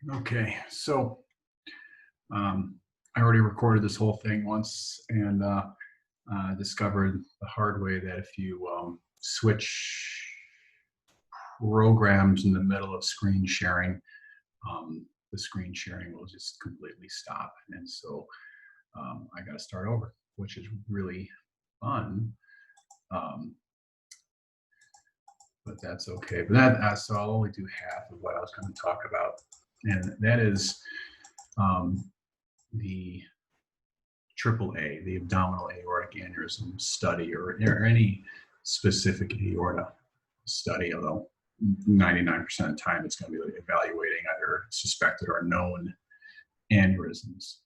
Okay, so I already recorded this whole thing once and discovered the hard way that if you switch programs in the middle of screen sharing, the screen sharing will just completely stop. And so I got to start over, which is really fun. Um, but that's okay. But so I'll only do half of what I was going to talk about, and that is the AAA, the abdominal aortic aneurysm study, or any specific aorta study, although 99% of the time it's going to be evaluating either suspected or known aneurysms.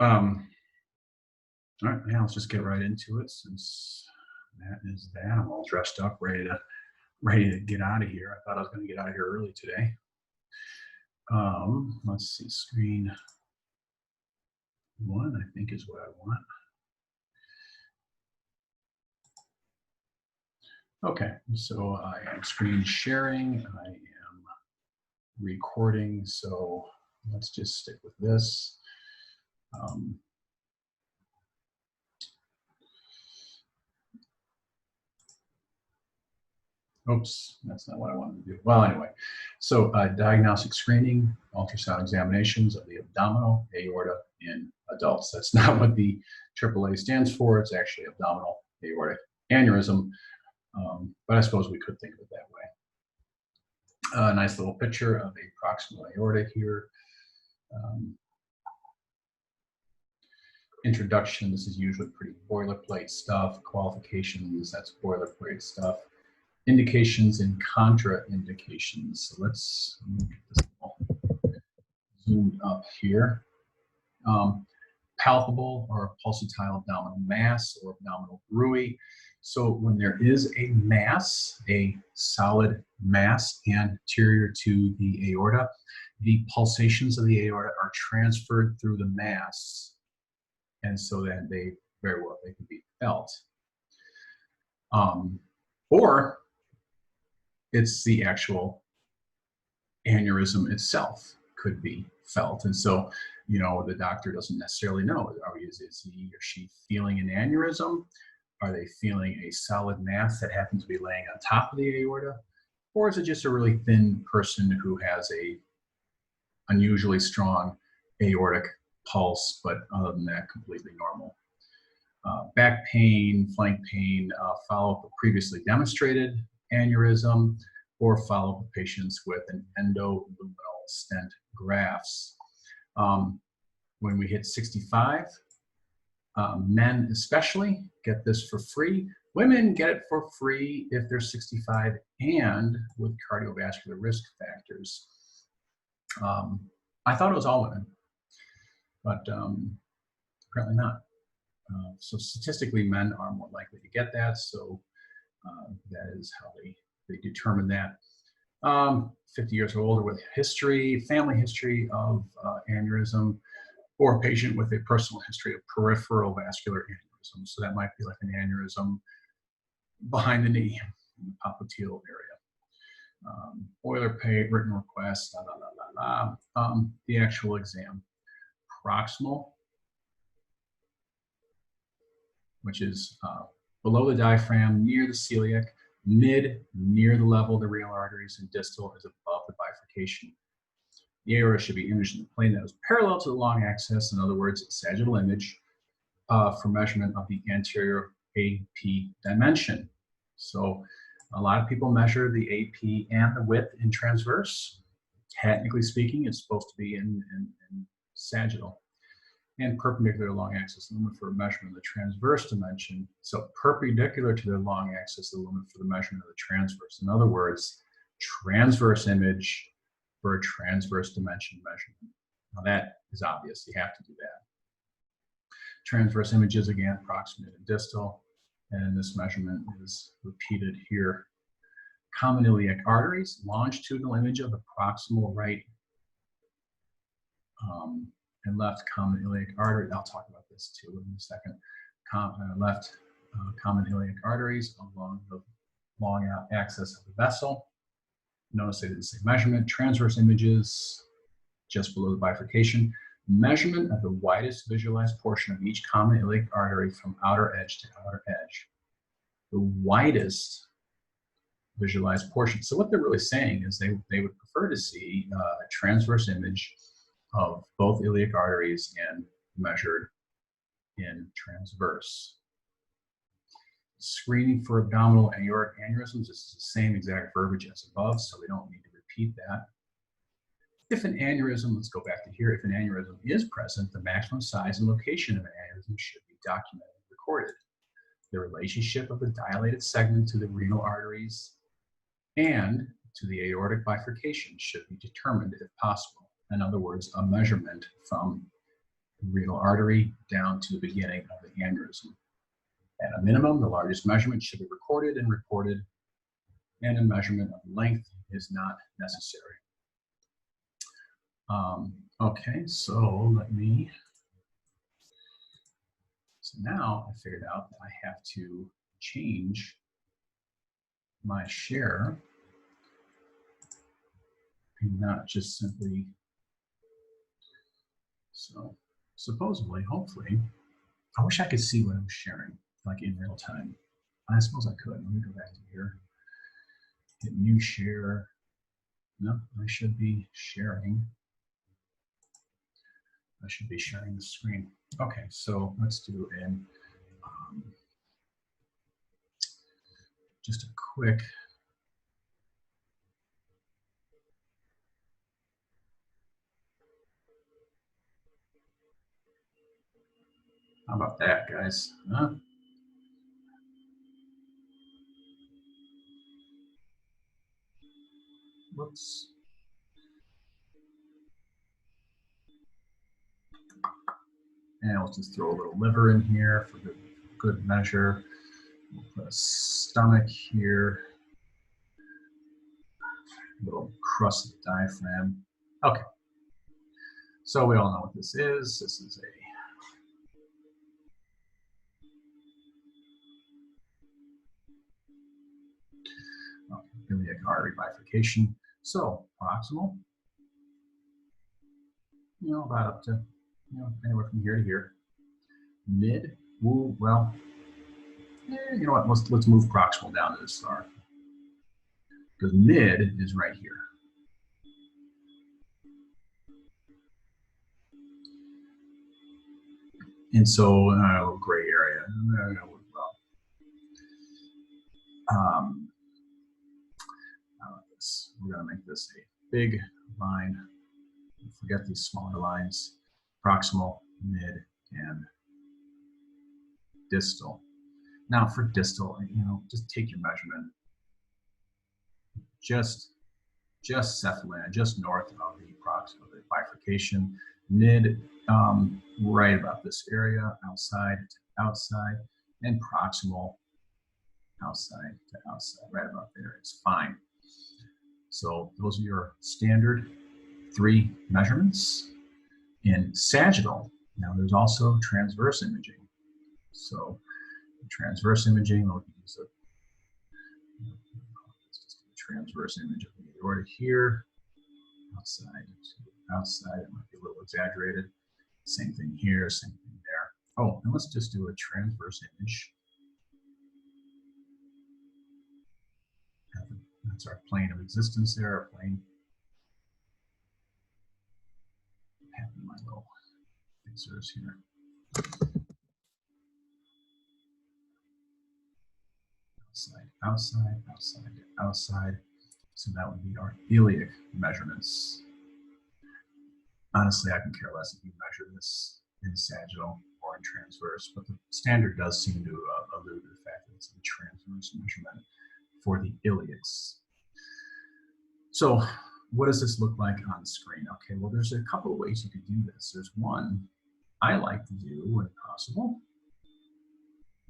All right, now let's just get right into it, since that is that. I'm all dressed up, ready to get out of here. I thought I was going to get out of here early today. Let's see, screen one, I think, is what I want. Okay, so I am screen sharing, I am recording, so let's just stick with this. Oops, that's not what I wanted to do. Well, anyway, so diagnostic screening, ultrasound examinations of the abdominal aorta in adults. That's not what the AAA stands for. It's actually abdominal aortic aneurysm, but I suppose we could think of it that way. A nice little picture of a proximal aorta here. Introduction, this is usually pretty boilerplate stuff. Qualifications, that's boilerplate stuff. Indications and contraindications. So let's get this all zoomed up here. Palpable or pulsatile abdominal mass or abdominal bruit. So when there is a mass, a solid mass anterior to the aorta, the pulsations of the aorta are transferred through the mass, and so that they can be felt. Or it's the actual aneurysm itself could be felt. And so, you know, the doctor doesn't necessarily know. Is he or she feeling an aneurysm? Are they feeling a solid mass that happens to be laying on top of the aorta? Or is it just a really thin person who has a unusually strong aortic pulse, but other than that, completely normal? Back pain, flank pain, follow-up of previously demonstrated aneurysm, or follow up patients with an endoluminal stent grafts. When we hit 65, men especially get this for free. Women get it for free if they're 65 and with cardiovascular risk factors. I thought it was all women, but apparently not. So statistically, men are more likely to get that. So that is how they determine that. 50 years or older with family history of aneurysm, or a patient with a personal history of peripheral vascular aneurysm. So that might be like an aneurysm behind the knee, in the popliteal area. Boilerplate, written request, the actual exam. Proximal, which is below the diaphragm, near the celiac, mid, near the level of the renal arteries, and distal is above the bifurcation. The aorta should be imaged in the plane that is parallel to the long axis, in other words, sagittal image, for measurement of the anterior AP dimension. So a lot of people measure the AP and the width in transverse. Technically speaking, it's supposed to be in sagittal. And perpendicular to the long axis, the limit for measurement of the transverse dimension. So perpendicular to the long axis, the limit for the measurement of the transverse. In other words, transverse image for a transverse dimension measurement. Now that is obvious, you have to do that. Transverse images, again, proximal and distal, and this measurement is repeated here. Common iliac arteries, longitudinal image of the proximal right and left common iliac artery. I'll talk about this too in a second. Left common iliac arteries along the long axis of the vessel. Notice they didn't say measurement. Transverse images just below the bifurcation. Measurement of the widest visualized portion of each common iliac artery from outer edge to outer edge. The widest visualized portion. So what they're really saying is they would prefer to see a transverse image of both iliac arteries and measured in transverse. Screening for abdominal and aortic aneurysms, this is the same exact verbiage as above, so we don't need to repeat that. If an aneurysm, let's go back to here, if an aneurysm is present, the maximum size and location of an aneurysm should be documented and recorded. The relationship of the dilated segment to the renal arteries and to the aortic bifurcation should be determined if possible. In other words, a measurement from the renal artery down to the beginning of the aneurysm. At a minimum, the largest measurement should be recorded and reported, and a measurement of length is not necessary. Okay, so now I figured out that I have to change my share and not just simply, so supposedly, hopefully, I wish I could see what I was sharing, like in real time. I suppose I could. Let me go back to here, hit new share. No, I should be sharing. I should be sharing the screen. Okay, so let's do just a quick how about that, guys? Whoops. And we'll just throw a little liver in here for good measure. We'll put a stomach here. A little crust of the diaphragm. Okay. So we all know what this is. This is a iliac artery bifurcation. So proximal, about up to, anywhere from here to here. Mid, well, you know what? Let's move proximal down to this star, because mid is right here. And so a little gray area. We're going to make this a big line. Forget these smaller lines. Proximal, mid, and distal. Now for distal, just take your measurement. Just cephalon, just north of the proximal, the bifurcation. Mid, right about this area, outside to outside, and proximal, outside to outside, right about there. It's fine. So those are your standard 3 measurements. In sagittal, now there's also transverse imaging. So transverse imaging, we'll use a transverse image of the aorta here, outside to outside. It might be a little exaggerated. Same thing here, same thing there. Oh, and let's just do a transverse image. That's our plane of existence there, our plane. Having my little fixers here. Outside, outside, outside, outside. So that would be our iliac measurements. Honestly, I can care less if you measure this in sagittal or in transverse, but the standard does seem to allude to the fact that it's a transverse measurement for the iliacs. So what does this look like on the screen? Okay, well, there's a couple of ways you could do this. There's one I like to do when possible.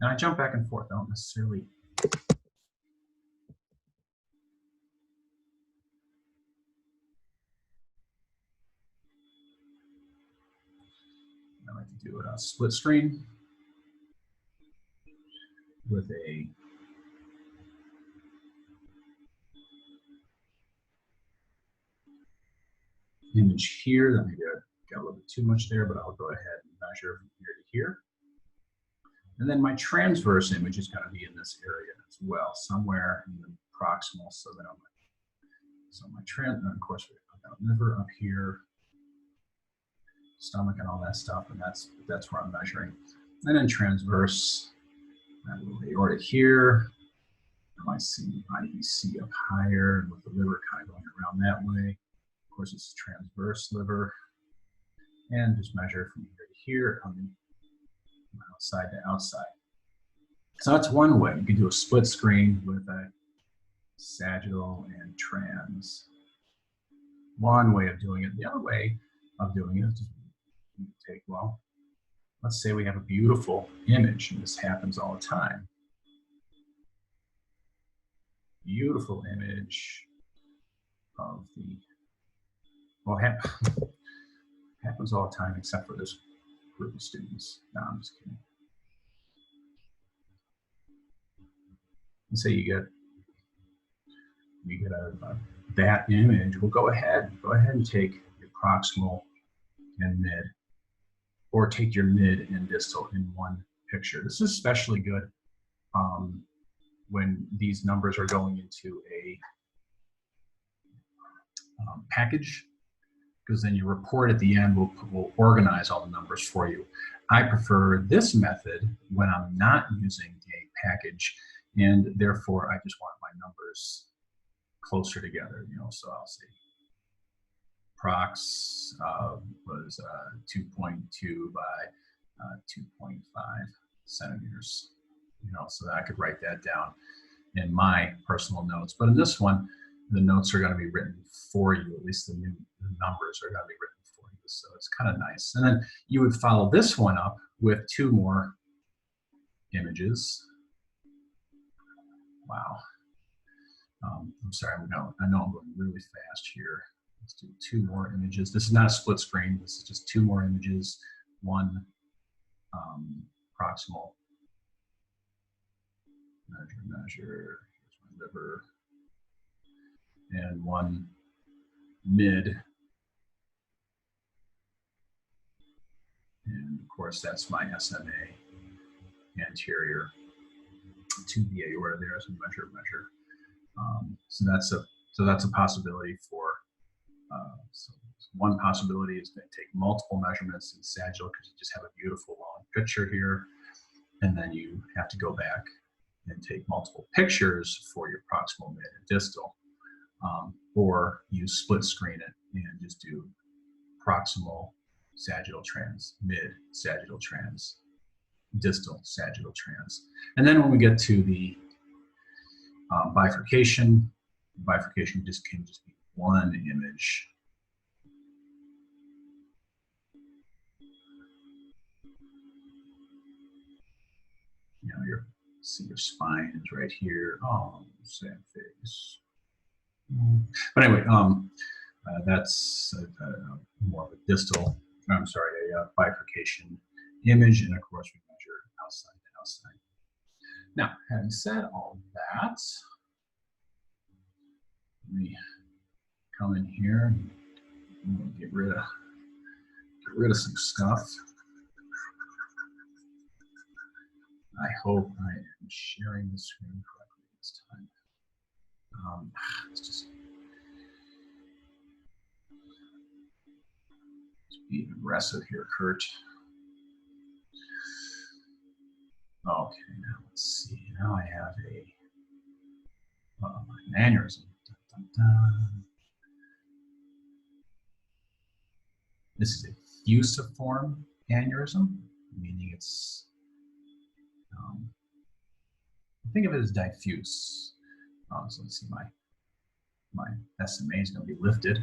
And I jump back and forth. I don't necessarily I like to do it on split screen with a image here. That maybe I got a little bit too much there, but I'll go ahead and measure from here to here. And then my transverse image is going to be in this area as well, somewhere in the proximal. So that and of course we've got liver up here, stomach and all that stuff, and that's where I'm measuring. And then transverse, that little aorta here, I see IEC up higher, with the liver kind of going around that way. Of course, this is transverse liver, and just measure from here to here, coming outside to outside. So that's one way. You can do a split screen with a sagittal and trans. One way of doing it. The other way of doing it is just take, well, let's say we have a beautiful image, and this happens all the time. Beautiful image of the, well, happens all the time except for this group of students. No, I'm just kidding. Let's say you get that image. We'll go ahead and take your proximal and mid, or take your mid and distal in one picture. This is especially good when these numbers are going into a package, because then your report at the end will organize all the numbers for you. I prefer this method when I'm not using a package, and therefore I just want my numbers closer together, you know. So I'll say prox was 2.2 by 2.5 centimeters, you know, so that I could write that down in my personal notes. But in this one, the notes are going to be written for you. At least the numbers are going to be written for you. So it's kind of nice. And then you would follow this one up with two more images. Wow. I'm sorry. I know I'm going really fast here. Let's do two more images. This is not a split screen. This is just two more images. One proximal. Measure. Here's my liver. And one mid. And of course, that's my SMA anterior to the aorta there as a measure. So that's a possibility for. So one possibility is to take multiple measurements in sagittal, because you just have a beautiful long picture here, and then you have to go back and take multiple pictures for your proximal, mid, and distal, or you split screen it and just do proximal, sagittal, trans, mid, sagittal, trans, distal, sagittal, trans. And then when we get to the bifurcation just can just be one image. You know, see your spine is right here. Oh, sad face. But anyway, that's more of a distal, I'm sorry, a bifurcation image, and of course we measure outside to outside. Now, having said all that, let me come in here and get rid of some stuff. I hope I am sharing the screen correctly this time. Let's just be aggressive here, Kurt. Okay, now let's see. Now I have an aneurysm. Dun, dun, dun. This is a fusiform aneurysm, meaning it's, think of it as diffuse. So let's see, my SMA is going to be lifted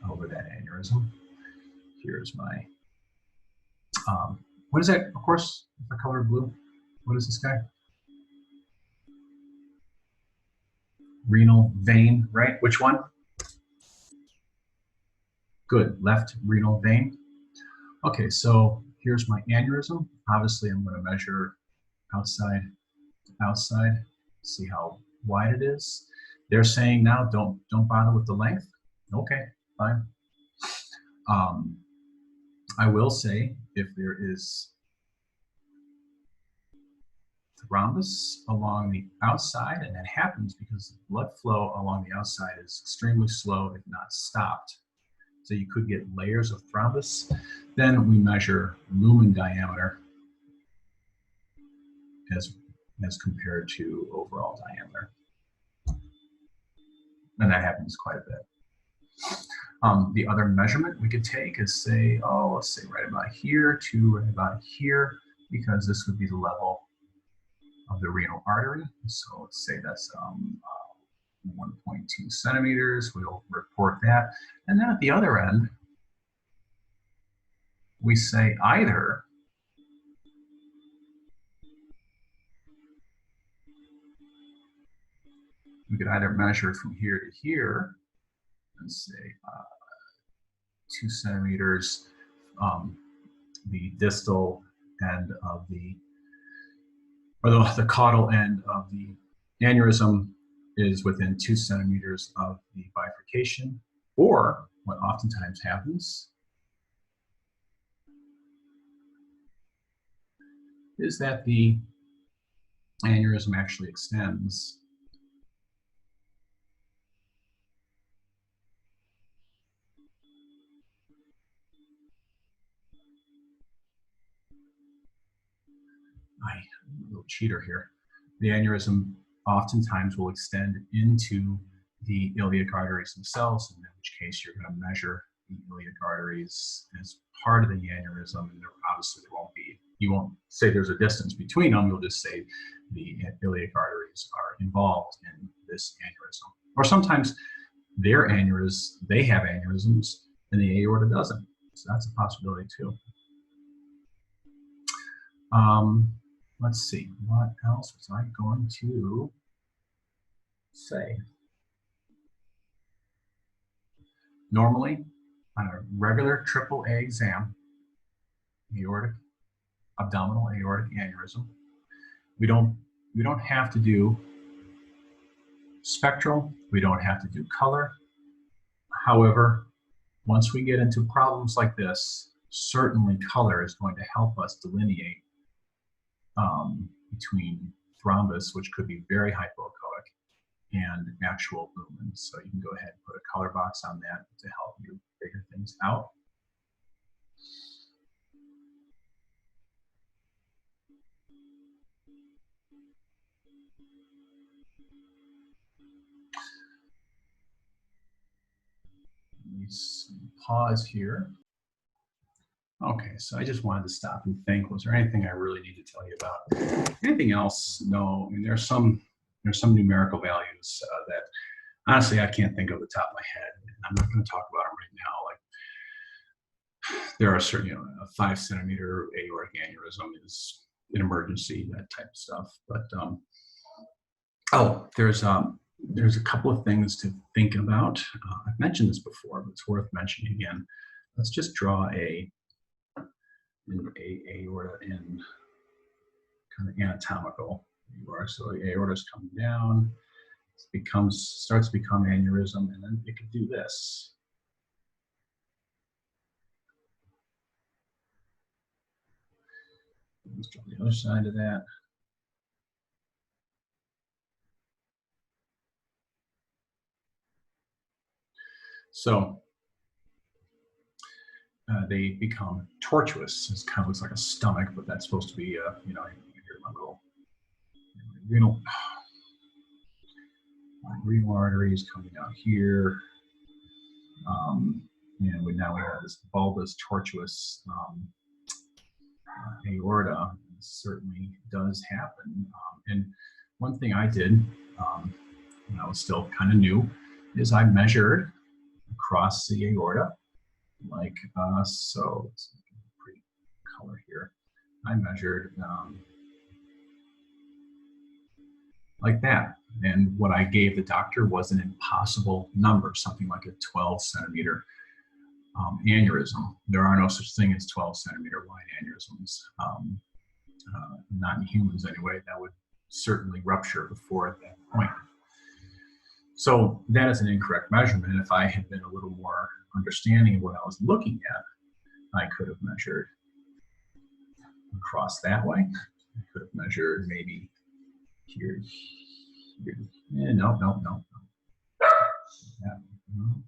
over that aneurysm. Here's my, what is that, of course, the color blue? What is this guy? Renal vein, right? Which one? Good, left renal vein. Okay, so here's my aneurysm. Obviously, I'm going to measure outside to outside, see how wide it is. They're saying now don't bother with the length. Okay, fine. I will say if there is thrombus along the outside, and that happens because the blood flow along the outside is extremely slow, if not stopped. So you could get layers of thrombus. Then we measure lumen diameter as compared to overall diameter. And that happens quite a bit. The other measurement we could take is say, let's say right about here to right about here, because this would be the level of the renal artery. So let's say that's 1.2 centimeters. We'll report that. And then at the other end, we say either we could either measure from here to here and say 2 centimeters, the distal end of or the caudal end of the aneurysm is within 2 centimeters of the bifurcation, or what oftentimes happens is that the aneurysm actually extends I'm a little cheater here. The aneurysm oftentimes will extend into the iliac arteries themselves, in which case you're going to measure the iliac arteries as part of the aneurysm, and obviously you won't say there's a distance between them, you'll just say the iliac arteries are involved in this aneurysm. Or sometimes they have aneurysms and the aorta doesn't. So that's a possibility too. Let's see, what else was I going to say? Normally, on a regular AAA exam, abdominal aortic aneurysm, we don't have to do spectral, we don't have to do color. However, once we get into problems like this, certainly color is going to help us delineate between thrombus, which could be very hypoechoic, and actual lumen. So you can go ahead and put a color box on that to help you figure things out. Let me pause here. Okay, so I just wanted to stop and think, was there anything I really need to tell you about? Anything else? No. I mean, there's some numerical values that honestly I can't think of the top of my head. I'm not going to talk about them right now. Like there are certain, a 5 centimeter aortic aneurysm is an emergency, that type of stuff. But there's a couple of things to think about. I've mentioned this before, but it's worth mentioning again. Let's just draw an aorta in kind of anatomical. So the aorta is coming down, starts to become aneurysm, and then it could do this. Let's draw the other side of that. So they become tortuous. It kind of looks like a stomach, but that's supposed to be, here my little renal arteries coming out here. And now we have this bulbous, tortuous aorta. This certainly does happen. And one thing I did when I was still kind of new is I measured across the aorta like so. Let's make a pretty color here. I measured like that. And what I gave the doctor was an impossible number, something like a 12 centimeter aneurysm. There are no such thing as 12 centimeter wide aneurysms, not in humans anyway. That would certainly rupture before at that point. So that is an incorrect measurement. If I had been a little more understanding of what I was looking at, I could have measured across that way. I could have measured maybe here, here. No. Yeah, no.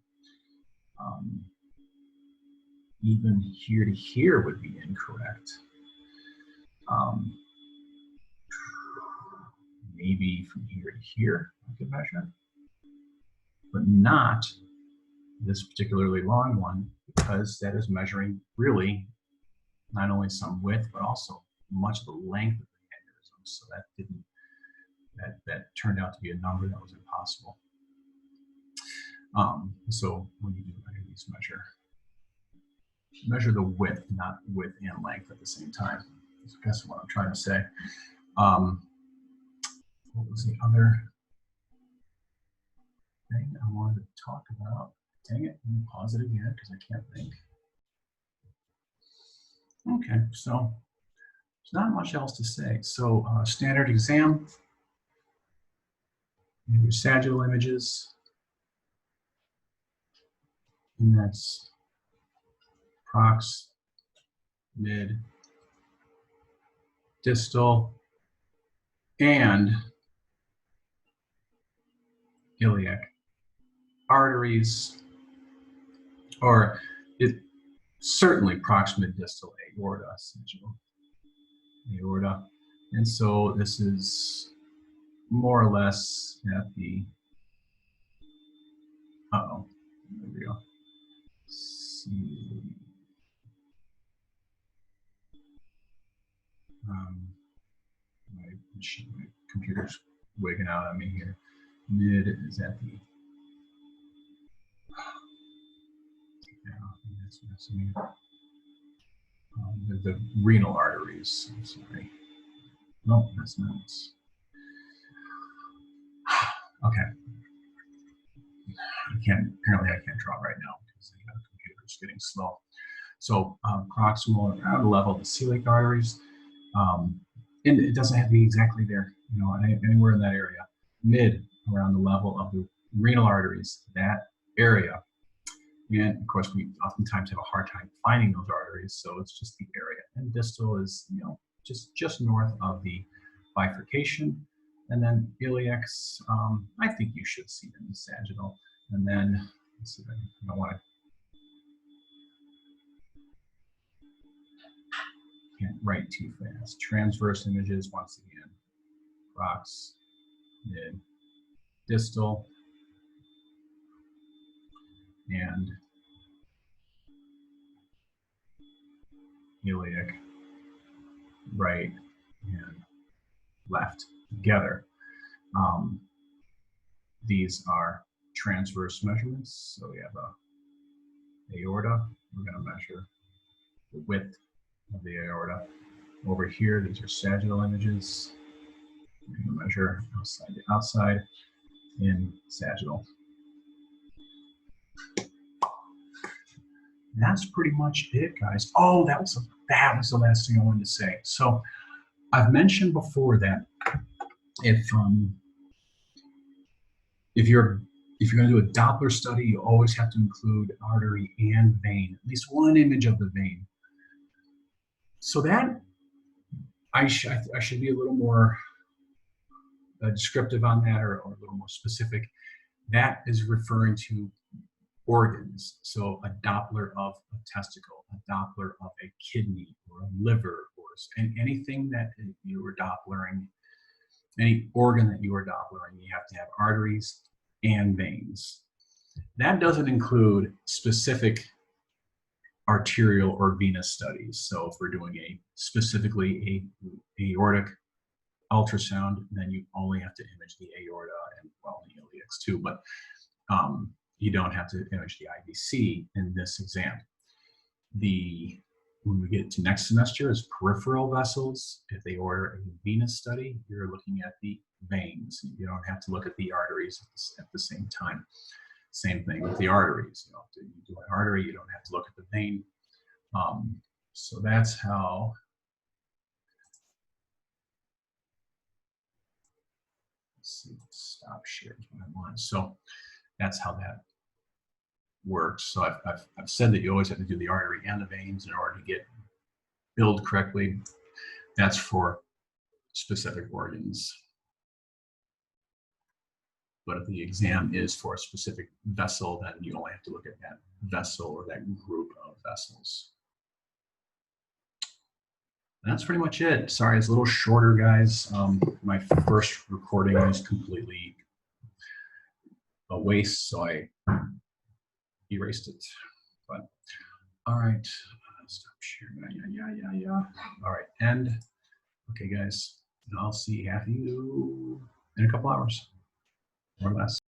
Even here to here would be incorrect. Maybe from here to here I could measure, but not this particularly long one, because that is measuring really not only some width, but also much of the length of the aneurysm. So that turned out to be a number that was impossible. So when you do these measure the width, not width and length at the same time. So I guess what I'm trying to say. What was the other thing I wanted to talk about? Dang it, let me pause it again because I can't think. Okay, so there's not much else to say. So standard exam, your sagittal images, and that's prox, mid, distal, and iliac arteries, or it certainly proximate distal aorta, sagittal aorta. And so this is more or less at the, there we go. My computer's wigging out on me here. Mid is at the, the renal arteries. I'm sorry. No, that's not. Okay. Apparently I can't draw right now because the computer is getting slow. So proximal around the level of the celiac arteries. And it doesn't have to be exactly there, anywhere in that area. Mid, around the level of the renal arteries, that area. And of course, we oftentimes have a hard time finding those arteries, so it's just the area. And distal is, just north of the bifurcation. And then iliacs, I think you should see them in sagittal. And then, let's see if I don't want to. Can't write too fast. Transverse images, once again, prox, mid, distal, and iliac, right and left together. These are transverse measurements. So we have a aorta. We're going to measure the width of the aorta. Over here, these are sagittal images. We're going to measure outside to outside in sagittal. That's pretty much it, guys. Oh, that was the last thing I wanted to say. So I've mentioned before that if you're going to do a Doppler study, you always have to include artery and vein, at least one image of the vein. So that I should be a little more descriptive on that, or a little more specific. That is referring to organs. So a Doppler of a testicle, a Doppler of a kidney or a liver, and anything that you were Dopplering, any organ that you are Dopplering, you have to have arteries and veins. That doesn't include specific arterial or venous studies. So if we're doing specifically a aortic ultrasound, then you only have to image the aorta and, well, the iliacs too, but you don't have to image the IVC in this exam. When we get to next semester is peripheral vessels. If they order a venous study, you're looking at the veins. You don't have to look at the arteries at the same time. Same thing with the arteries. If you do an artery, you don't have to look at the vein. So that's how. Let's see, stop share is what I want. So that's how that works. So I've said that you always have to do the artery and the veins in order to get billed correctly. That's for specific organs. But if the exam is for a specific vessel, then you only have to look at that vessel or that group of vessels. And that's pretty much it. Sorry, it's a little shorter, guys. My first recording is completely a waste, so I erased it. But all right, stop sharing. Yeah. All right, end. Okay, guys, and I'll see half of you in a couple hours or less.